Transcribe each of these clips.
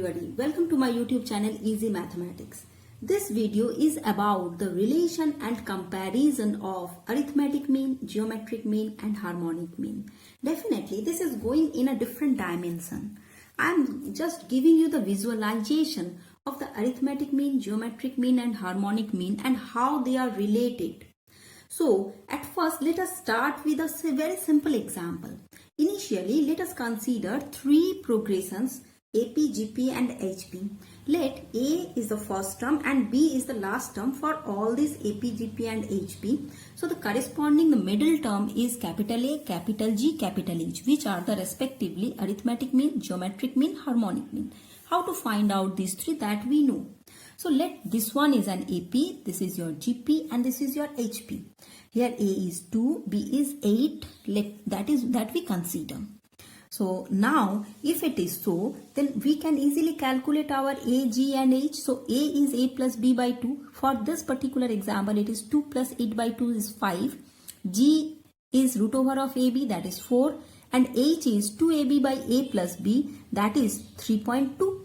everybody, welcome to my YouTube channel Easy Mathematics. This video is about the relation and comparison of arithmetic mean, geometric mean and harmonic mean. Definitely this is going in a different dimension. I am just giving you the visualization of the arithmetic mean, geometric mean and harmonic mean and how they are related. So at first let us start with a very simple example. Initially let us consider three progressions AP, GP and HP. Let A is the first term and B is the last term for all these AP, GP and HP. So the corresponding middle term is capital A, capital G, capital H, which are the respectively arithmetic mean, geometric mean, harmonic mean. How to find out these three, that we know. So let this one is an AP, this is your GP and this is your HP. Here A is 2, B is 8, that we consider. So now if it is so, then we can easily calculate our A, G and H. So A is 8 plus B by 2. For this particular example, it is 2 plus 8 by 2 is 5. G is root over of AB, that is 4. And H is 2AB by A plus B, that is 3.2.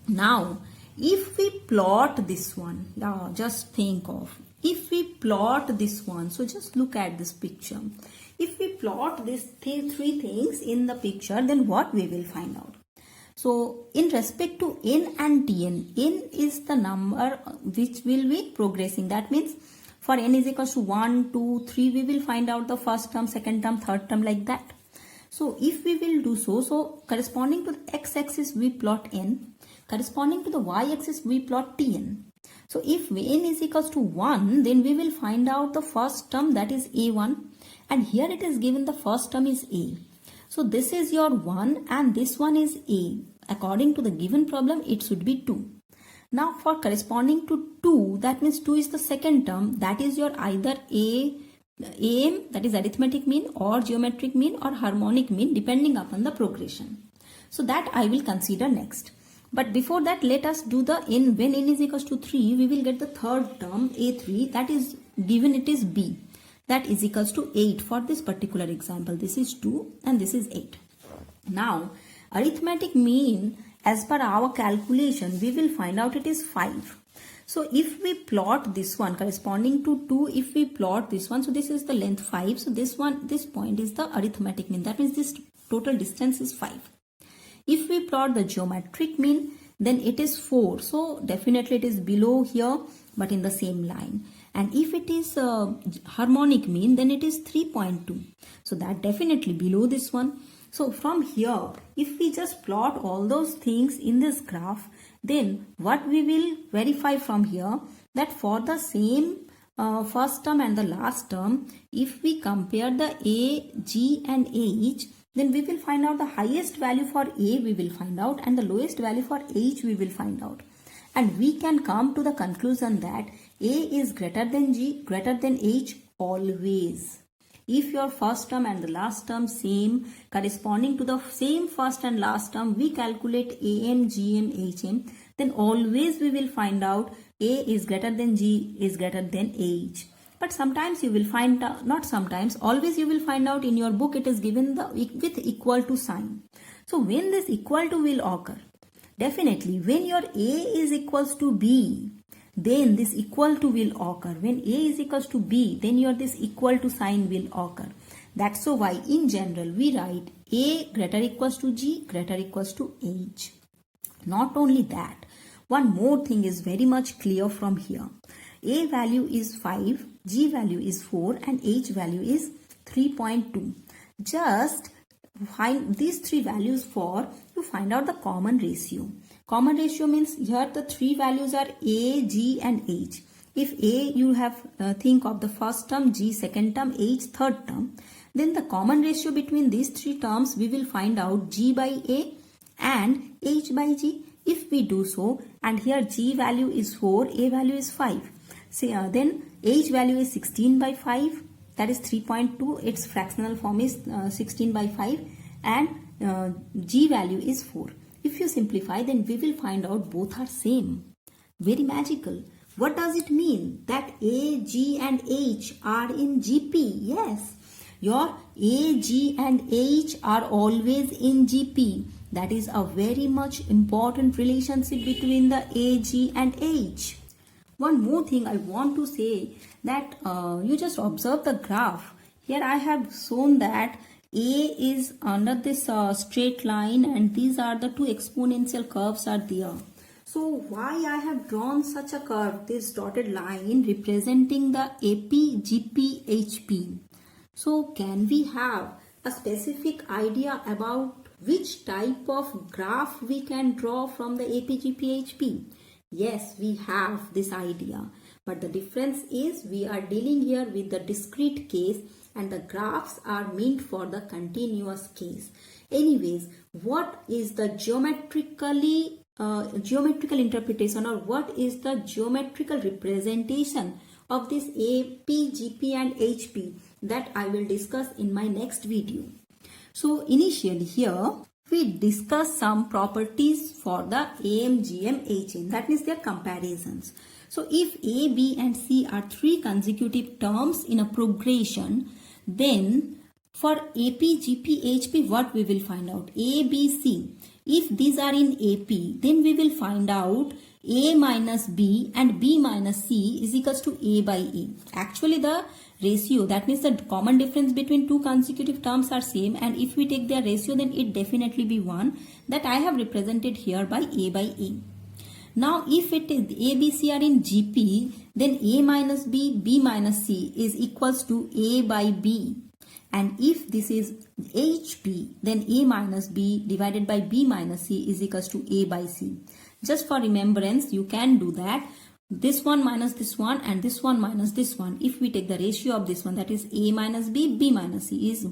Now, if we plot this one, now just think of, if we plot this one, so just look at this picture. If we plot these three things in the picture, then what we will find out? So in respect to n and Tn, n is the number which will be progressing. That means for n is equals to 1, 2, 3, we will find out the first term, second term, third term, like that. So if we will do so corresponding to the x-axis we plot n, corresponding to the y-axis we plot Tn. So if n is equals to 1, then we will find out the first term, that is A1. And here it is given the first term is A. So this is your 1 and this one is A. According to the given problem, it should be 2. Now for corresponding to 2, that means 2 is the second term. That is your either AM, that is arithmetic mean, or geometric mean or harmonic mean, depending upon the progression. So that I will consider next. But before that, let us do the n. When n is equals to 3, we will get the third term A3, that is given it is B. That is equals to 8 for this particular example. This is 2 and this is 8. Now, arithmetic mean, as per our calculation, we will find out it is 5. So, if we plot this one corresponding to 2, if we plot this one, so this is the length 5. So, this point is the arithmetic mean. That means this total distance is 5. If we plot the geometric mean, then it is 4. So, definitely it is below here, but in the same line. And if it is harmonic mean, then it is 3.2. So that definitely below this one. So from here, if we just plot all those things in this graph, then what we will verify from here, that for the same first term and the last term, if we compare the A, G and H, then we will find out the highest value for A we will find out and the lowest value for H we will find out. And we can come to the conclusion that A is greater than G, greater than H always. If your first term and the last term same, corresponding to the same first and last term, we calculate AM, GM, HM, then always we will find out A is greater than G is greater than H. But sometimes you will find out, not sometimes, always you will find out in your book it is given with equal to sign. So when this equal to will occur, definitely when your A is equals to B, then this equal to will occur. When A is equals to B, then your this equal to sign will occur. That's so why in general we write A greater equals to G greater equals to H. Not only that, one more thing is very much clear from here. A value is 5, G value is 4 and H value is 3.2. Just find these three values for you find out the common ratio. Common ratio means here the three values are A, G and H. If A you have think of the first term, G second term, H third term, then the common ratio between these three terms we will find out G by A and H by G. If we do so, and here G value is 4, A value is 5. See, then H value is 16 by 5, that is 3.2. Its fractional form is 16 by 5 and G value is 4. If you simplify, then we will find out both are same. Very magical. What does it mean? That A, G and H are in GP. Yes. Your A, G and H are always in GP. That is a very much important relationship between the A, G and H. One more thing I want to say that you just observe the graph. Here I have shown that A is under this straight line and these are the two exponential curves are there. So why I have drawn such a curve, this dotted line representing the AP.HP.GP. So can we have a specific idea about which type of graph we can draw from the AP.HP.GP? Yes, we have this idea, but the difference is we are dealing here with the discrete case and the graphs are meant for the continuous case. Anyways, what is the geometrical interpretation, or what is the geometrical representation of this AP, GP and HP, that I will discuss in my next video. So initially here we discuss some properties for the AM, GM, HM, that means their comparisons. So if A, B and C are three consecutive terms in a progression, then for AP, GP, HP, what we will find out? A, B, C. If these are in AP, then we will find out A minus B and B minus C is equals to A by A. Actually the ratio, that means the common difference between two consecutive terms are same, and if we take their ratio then it definitely be 1, that I have represented here by A by A. Now if it is A, B, C are in GP, then A minus B, B minus C is equals to A by B. And if this is HP, then A minus B divided by B minus C is equals to A by C. Just for remembrance, you can do that. This one minus this one and this one minus this one. If we take the ratio of this one, that is A minus B, B minus C is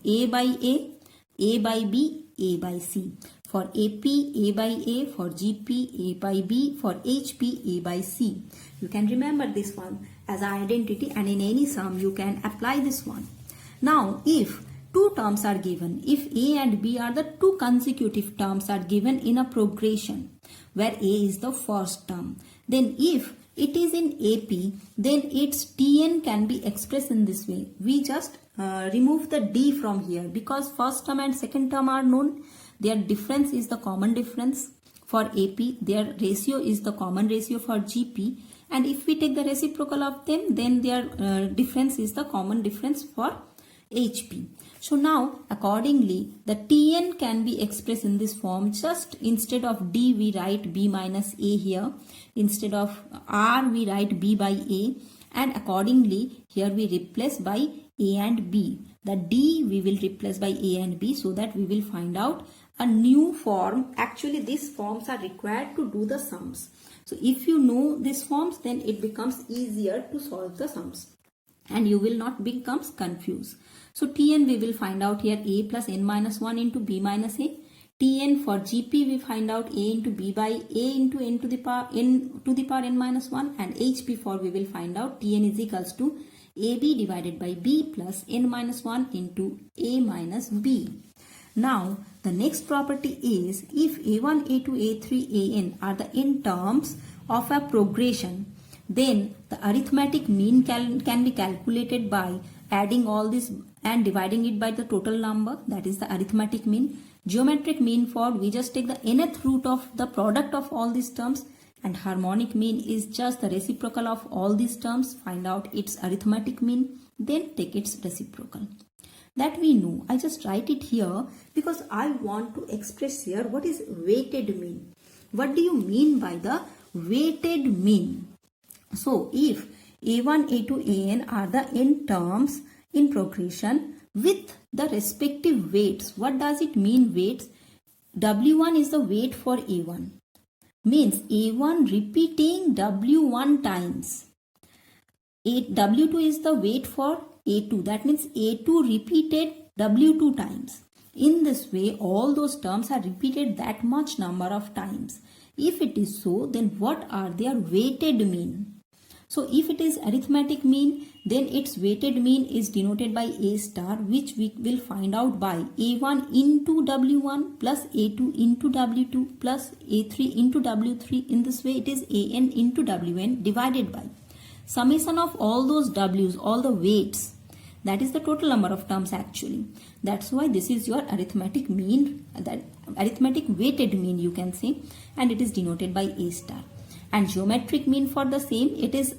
A by A by B, A by C. For AP, A by A. For GP, A by B. For HP, A by C. You can remember this one as an identity, and in any sum you can apply this one. Now if two terms are given, if A and B are the two consecutive terms are given in a progression where A is the first term, then if it is in AP, then its Tn can be expressed in this way. We just remove the D from here because first term and second term are known. Their difference is the common difference for AP. Their ratio is the common ratio for GP. And if we take the reciprocal of them, then their difference is the common difference for HP. So now accordingly the Tn can be expressed in this form. Just instead of D we write B minus A here. Instead of R we write B by A, and accordingly here we replace by A and B. The D we will replace by A and B, so that we will find out a new form. Actually these forms are required to do the sums. So if you know these forms, then it becomes easier to solve the sums and you will not become confused. So Tn we will find out here A plus n minus 1 into B minus A. Tn for GP we find out A into B by A into n to the power n minus 1, and HP for we will find out Tn is equals to AB divided by B plus n minus 1 into A minus B. Now the next property is if A1, A2, A3, An are the n terms of a progression, then the arithmetic mean can be calculated by adding all this and dividing it by the total number, that is the arithmetic mean. Geometric mean for we just take the nth root of the product of all these terms, and harmonic mean is just the reciprocal of all these terms. Find out its arithmetic mean, then take its reciprocal. That we know. I just write it here because I want to express here what is weighted mean. What do you mean by the weighted mean? So if A1, A2, An are the n terms in progression with the respective weights. What does it mean weights? W1 is the weight for A1. Means A1 repeating W1 times. W2 is the weight for A2. That means A2 repeated W2 times. In this way, all those terms are repeated that much number of times. If it is so, then what are their weighted mean? So if it is arithmetic mean, then its weighted mean is denoted by A star, which we will find out by A1 into W1 plus A2 into W2 plus A3 into W3. In this way it is An into Wn divided by summation of all those W's, all the weights. That is the total number of terms actually. That's why this is your arithmetic mean, that arithmetic weighted mean you can say, and it is denoted by A star. And geometric mean for the same, it is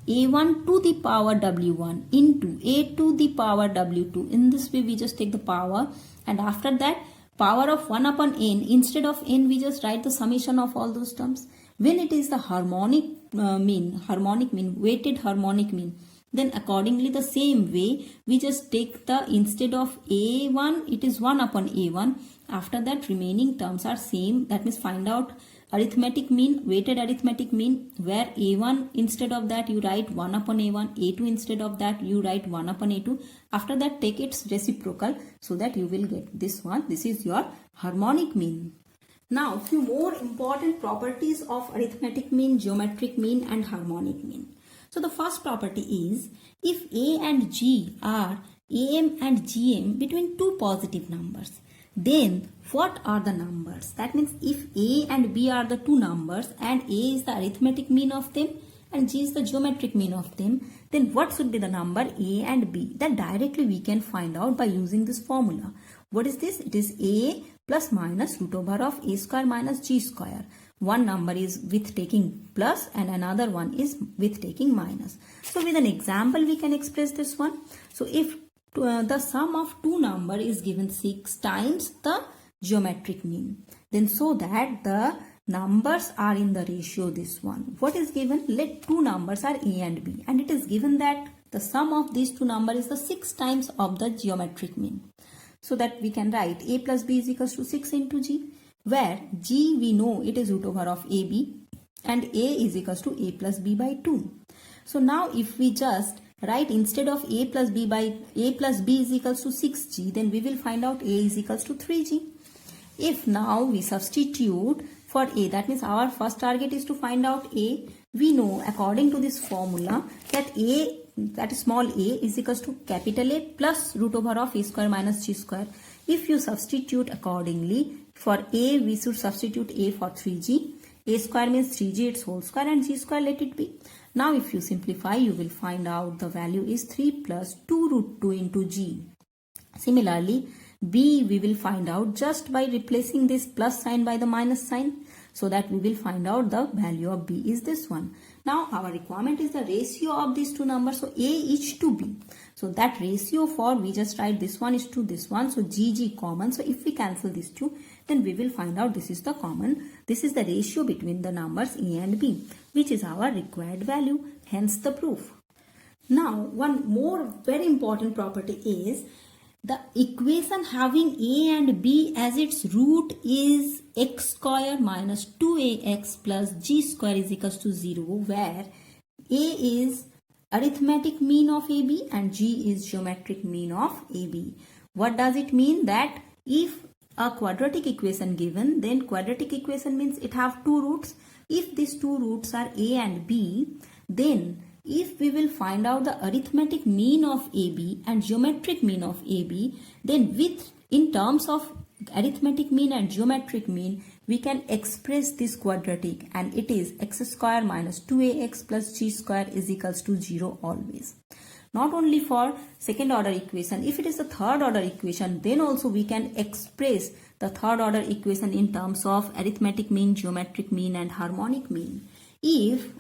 A1 to the power W1 into A to the power W2. In this way we just take the power, and after that power of 1 upon n, instead of n we just write the summation of all those terms. When it is the harmonic mean, weighted harmonic mean, then accordingly the same way we just take the, instead of A1 it is 1 upon A1. After that remaining terms are same, that means find out arithmetic mean, weighted arithmetic mean, where A1 instead of that you write 1 upon A1, A2 instead of that you write 1 upon A2. After that take its reciprocal so that you will get this one. This is your harmonic mean. Now few more important properties of arithmetic mean, geometric mean and harmonic mean. So the first property is, if A and G are AM and GM between two positive numbers, then what are the numbers? That means if A and B are the two numbers and A is the arithmetic mean of them and G is the geometric mean of them, then what should be the number A and B? That directly we can find out by using this formula. What is this? It is A plus minus root over of A square minus G square. One number is with taking plus and another one is with taking minus. So with an example we can express this one. So if the sum of two number is given 6 times the geometric mean, then so that the numbers are in the ratio this one. What is given? Let two numbers are A and B, and it is given that the sum of these two numbers is the 6 times of the geometric mean. So that we can write A plus B is equals to 6 into G, where G we know it is root over of AB and A is equals to A plus B by 2. So now if we just write, instead of A plus B is equals to 6G, then we will find out A is equals to 3G. If now we substitute for A, that means our first target is to find out A. We know according to this formula that A, that is small a, is equals to capital A plus root over of A square minus G square. If you substitute accordingly, for A we should substitute A for 3G. A square means 3G its whole square and G square let it be. Now if you simplify, you will find out the value is 3 plus 2 root 2 into G. Similarly, B we will find out just by replacing this plus sign by the minus sign, so that we will find out the value of B is this one. Now our requirement is the ratio of these two numbers, so A each to B. So that ratio for, we just write this one is to this one, so G common. So if we cancel these two, then we will find out this is the common. This is the ratio between the numbers A and B, which is our required value, hence the proof. Now one more very important property is, the equation having A and B as its root is x square minus 2ax plus g square is equals to 0, where A is arithmetic mean of AB and G is geometric mean of AB. What does it mean? That if a quadratic equation given, then quadratic equation means it have two roots. If these two roots are A and B, then if we will find out the arithmetic mean of AB and geometric mean of AB, then in terms of arithmetic mean and geometric mean, we can express this quadratic, and it is x square minus 2ax plus g square is equals to 0 always. Not only for second order equation, if it is the third order equation, then also we can express the third order equation in terms of arithmetic mean, geometric mean and harmonic mean. If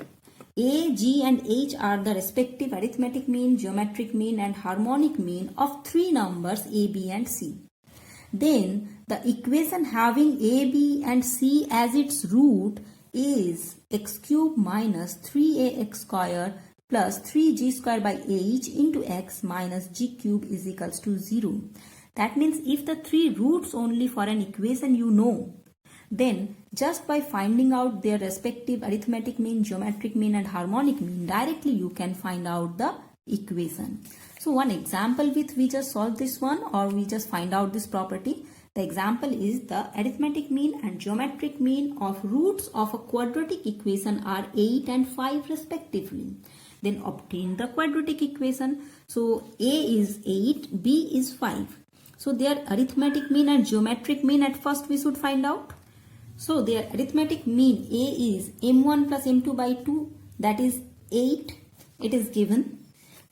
A, G and H are the respective arithmetic mean, geometric mean and harmonic mean of three numbers A, B and C, then the equation having A, B and C as its root is x cube minus 3ax square plus 3g square by h into x minus g cube is equals to 0. That means if the three roots only for an equation you know, then just by finding out their respective arithmetic mean, geometric mean and harmonic mean, directly you can find out the equation. So one example with we just solve this one, or we just find out this property. The example is, the arithmetic mean and geometric mean of roots of a quadratic equation are 8 and 5 respectively. Then obtain the quadratic equation. So A is 8, B is 5. So their arithmetic mean and geometric mean at first we should find out. So their arithmetic mean, A is m1 plus m2 by 2, that is 8, it is given.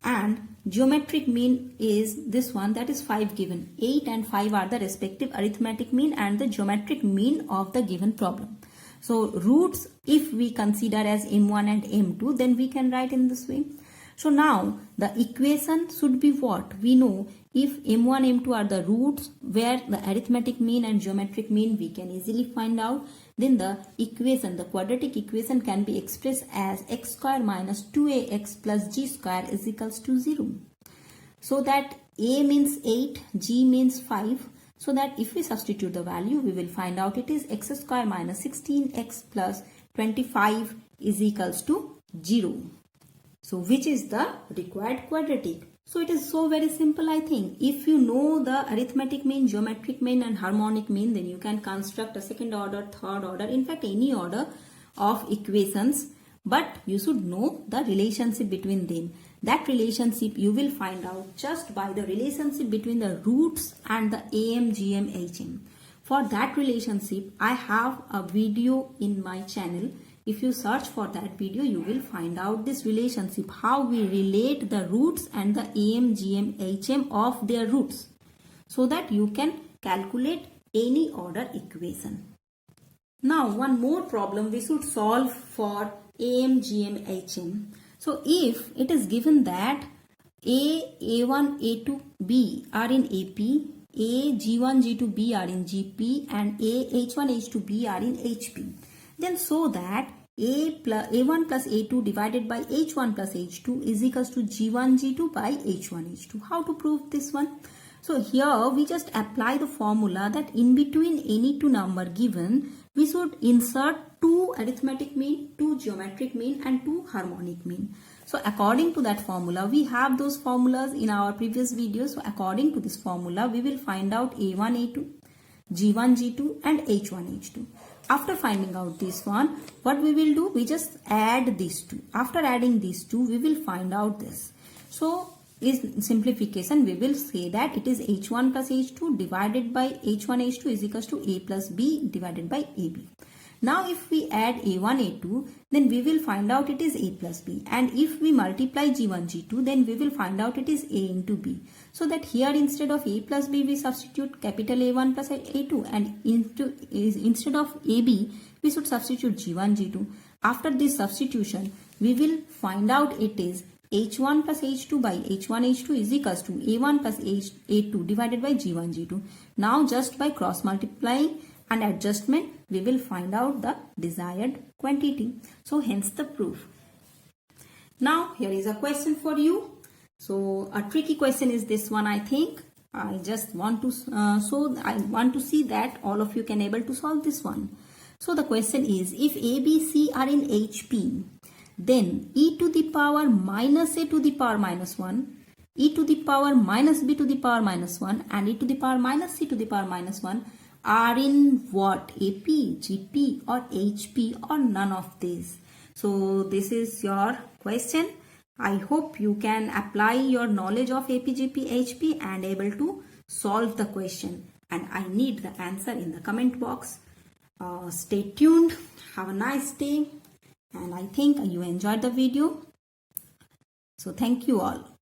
And Geometric mean is this one, that is 5 given. 8 and 5 are the respective arithmetic mean and the geometric mean of the given problem. So roots, if we consider as M1 and M2, then we can write in this way. So now the equation should be what? We know if M1, M2 are the roots where the arithmetic mean and geometric mean we can easily find out, then the equation, the quadratic equation can be expressed as x square minus 2ax plus g square is equals to 0. So that a means 8, g means 5. So that if we substitute the value, we will find out it is x square minus 16x plus 25 is equals to 0. So which is the required quadratic? So it is so very simple, I think. If you know the arithmetic mean, geometric mean and harmonic mean, then you can construct a second order, third order, in fact any order of equations. But you should know the relationship between them. That relationship you will find out just by the relationship between the roots and the AM, GM, HM. For that relationship, I have a video in my channel. If you search for that video, you will find out this relationship, how we relate the roots and the AM, GM, HM of their roots, so that you can calculate any order equation. Now one more problem we should solve for AM, GM, HM. So if it is given that A1, A2, B are in AP, A, G1, G2, B are in GP and A, H1, H2, B are in HP. Then so that A1 plus A2 divided by H1 plus H2 is equals to G1 G2 by H1 H2. How to prove this one? So here we just apply the formula that in between any two number given, we should insert two arithmetic mean, two geometric mean and two harmonic mean. So according to that formula, we have those formulas in our previous video. So according to this formula, we will find out A1 A2, G1 G2 and H1 H2. After finding out this one, what we will do? We just add these two. After adding these two, we will find out this. So in simplification, we will say that it is H1 plus H2 divided by H1 H2 is equals to A plus B divided by AB. Now if we add A1 A2, then we will find out it is A plus B, and if we multiply G1 G2, then we will find out it is A into B. So that here instead of A plus B, we substitute capital A1 plus A2, and instead of AB, we should substitute G1 G2. After this substitution, we will find out it is H1 plus H2 by H1 H2 is equals to A1 plus A2 divided by G1 G2. Now just by cross multiplying and adjustment, we will find out the desired quantity. So hence the proof. Now here is a question for you. So a tricky question is this one, I think. I just want to see that all of you can able to solve this one. So the question is, if A, B, C are in HP, then e to the power minus a to the power minus 1, e to the power minus b to the power minus 1 and e to the power minus c to the power minus 1 are in what? AP, GP or HP or none of these. So this is your question. I hope you can apply your knowledge of AP, GP, HP and able to solve the question. And I need the answer in the comment box. Stay tuned. Have a nice day. And I think you enjoyed the video. So thank you all.